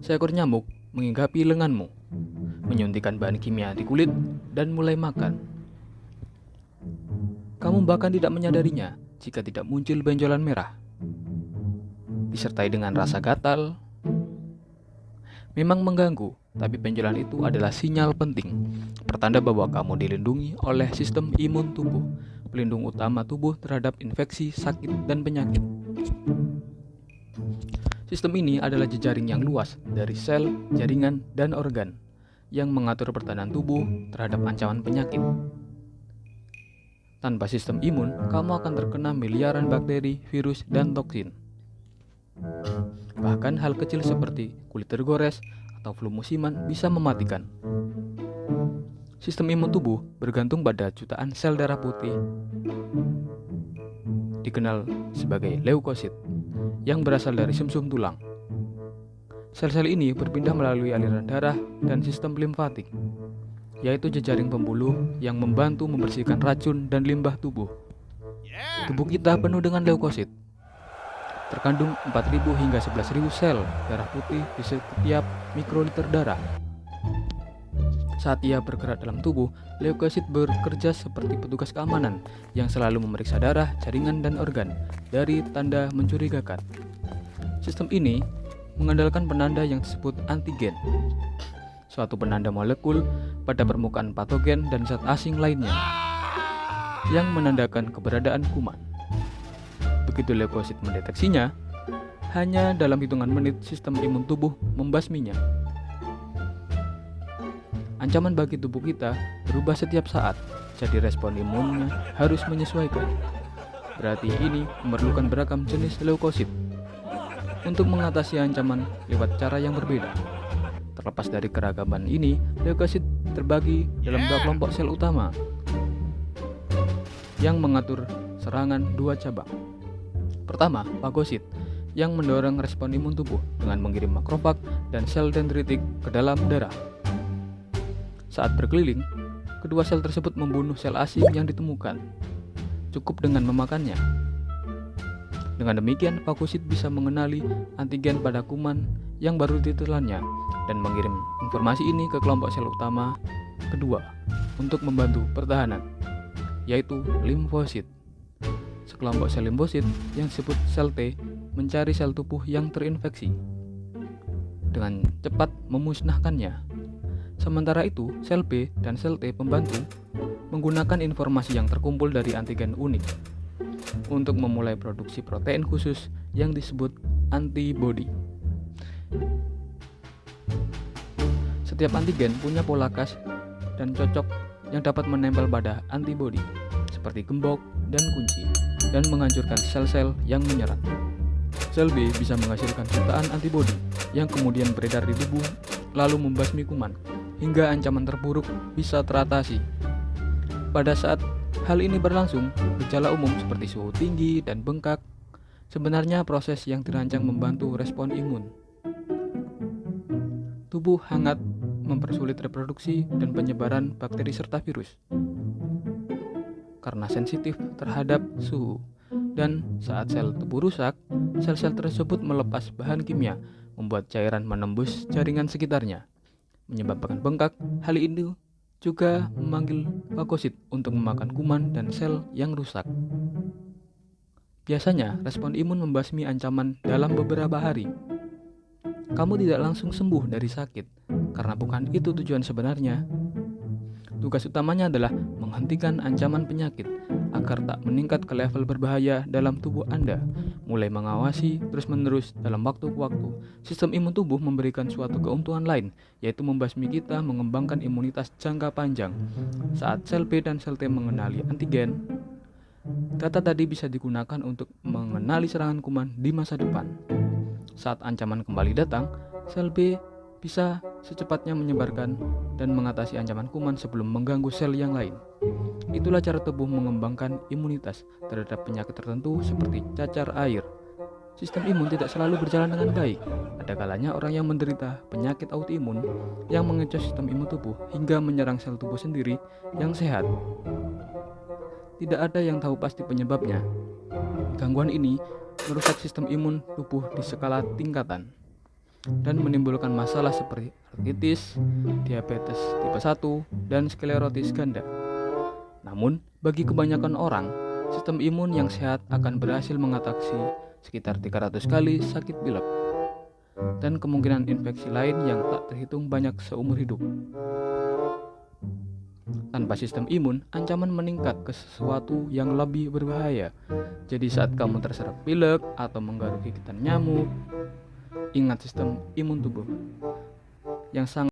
Seekor nyamuk menghinggapi lenganmu, menyuntikkan bahan kimia di kulit, dan mulai makan. Kamu bahkan tidak menyadarinya jika tidak muncul benjolan merah, disertai dengan rasa gatal. Memang mengganggu, tapi benjolan itu adalah sinyal penting, pertanda bahwa kamu dilindungi oleh sistem imun tubuh, pelindung utama tubuh terhadap infeksi, sakit, dan penyakit. Sistem ini adalah jejaring yang luas dari sel, jaringan, dan organ yang mengatur pertahanan tubuh terhadap ancaman penyakit. Tanpa sistem imun, kamu akan terkena miliaran bakteri, virus, dan toksin. Bahkan hal kecil seperti kulit tergores atau flu musiman bisa mematikan. Sistem imun tubuh bergantung pada jutaan sel darah putih, dikenal sebagai leukosit, yang berasal dari sumsum tulang. Sel-sel ini berpindah melalui aliran darah dan sistem limfatik, yaitu jejaring pembuluh yang membantu membersihkan racun dan limbah tubuh. Tubuh kita penuh dengan leukosit. Terkandung 4.000 hingga 11.000 sel darah putih di setiap mikroliter darah. Saat ia bergerak dalam tubuh, leukosit bekerja seperti petugas keamanan yang selalu memeriksa darah, jaringan, dan organ dari tanda mencurigakan. Sistem ini mengandalkan penanda yang disebut antigen, suatu penanda molekul pada permukaan patogen dan zat asing lainnya yang menandakan keberadaan kuman. Begitu leukosit mendeteksinya, hanya dalam hitungan menit sistem imun tubuh membasminya. Ancaman bagi tubuh kita berubah setiap saat, jadi respon imunnya harus menyesuaikan. Berarti ini memerlukan beragam jenis leukosit untuk mengatasi ancaman lewat cara yang berbeda. Terlepas dari keragaman ini, leukosit terbagi dalam dua kelompok sel utama yang mengatur serangan dua cabang. Pertama, fagosit, yang mendorong respon imun tubuh dengan mengirim makrofag dan sel dendritik ke dalam darah. Saat berkeliling, kedua sel tersebut membunuh sel asing yang ditemukan. Cukup dengan memakannya. Dengan demikian, fagosit bisa mengenali antigen pada kuman yang baru ditelannya dan mengirim informasi ini ke kelompok sel utama kedua untuk membantu pertahanan, yaitu limfosit. Sekelompok sel limfosit yang disebut sel T mencari sel tubuh yang terinfeksi dengan cepat memusnahkannya. Sementara itu, sel B dan sel T pembantu menggunakan informasi yang terkumpul dari antigen unik untuk memulai produksi protein khusus yang disebut antibodi. Setiap antigen punya pola khas dan cocok yang dapat menempel pada antibodi seperti gembok dan kunci dan menghancurkan sel-sel yang menyerang. Sel B bisa menghasilkan jutaan antibodi yang kemudian beredar di tubuh lalu membasmi kuman hingga ancaman terburuk bisa teratasi. Pada saat hal ini berlangsung, gejala umum seperti suhu tinggi dan bengkak sebenarnya proses yang dirancang membantu respon imun. Tubuh hangat mempersulit reproduksi dan penyebaran bakteri serta virus karena sensitif terhadap suhu. Dan saat sel tubuh rusak, sel-sel tersebut melepas bahan kimia, membuat cairan menembus jaringan sekitarnya, menyebabkan bengkak. Hal ini juga memanggil fagosit untuk memakan kuman dan sel yang rusak. Biasanya, respon imun membasmi ancaman dalam beberapa hari. Kamu tidak langsung sembuh dari sakit, karena bukan itu tujuan sebenarnya. Tugas utamanya adalah menghentikan ancaman penyakit agar tak meningkat ke level berbahaya dalam tubuh Anda. Mulai mengawasi terus-menerus dalam waktu ke waktu. Sistem imun tubuh memberikan suatu keuntungan lain, yaitu membasmi kita mengembangkan imunitas jangka panjang. Saat sel B dan sel T mengenali antigen, data tadi bisa digunakan untuk mengenali serangan kuman di masa depan. Saat ancaman kembali datang, sel B bisa secepatnya menyebarkan dan mengatasi ancaman kuman sebelum mengganggu sel yang lain. Itulah cara tubuh mengembangkan imunitas terhadap penyakit tertentu seperti cacar air. Sistem imun tidak selalu berjalan dengan baik. Ada kalanya orang yang menderita penyakit autoimun yang mengecoh sistem imun tubuh hingga menyerang sel tubuh sendiri yang sehat. Tidak ada yang tahu pasti penyebabnya. Gangguan ini merusak sistem imun tubuh di skala tingkatan. dan menimbulkan masalah seperti artritis, diabetes tipe 1, dan sklerotis ganda. Namun, bagi kebanyakan orang, sistem imun yang sehat akan berhasil mengatasi sekitar 300 kali sakit pilek dan kemungkinan infeksi lain yang tak terhitung banyak seumur hidup. Tanpa sistem imun, ancaman meningkat ke sesuatu yang lebih berbahaya. Jadi saat kamu terserang pilek atau menggaruk gigitan nyamuk, ingat sistem imun tubuh yang sangat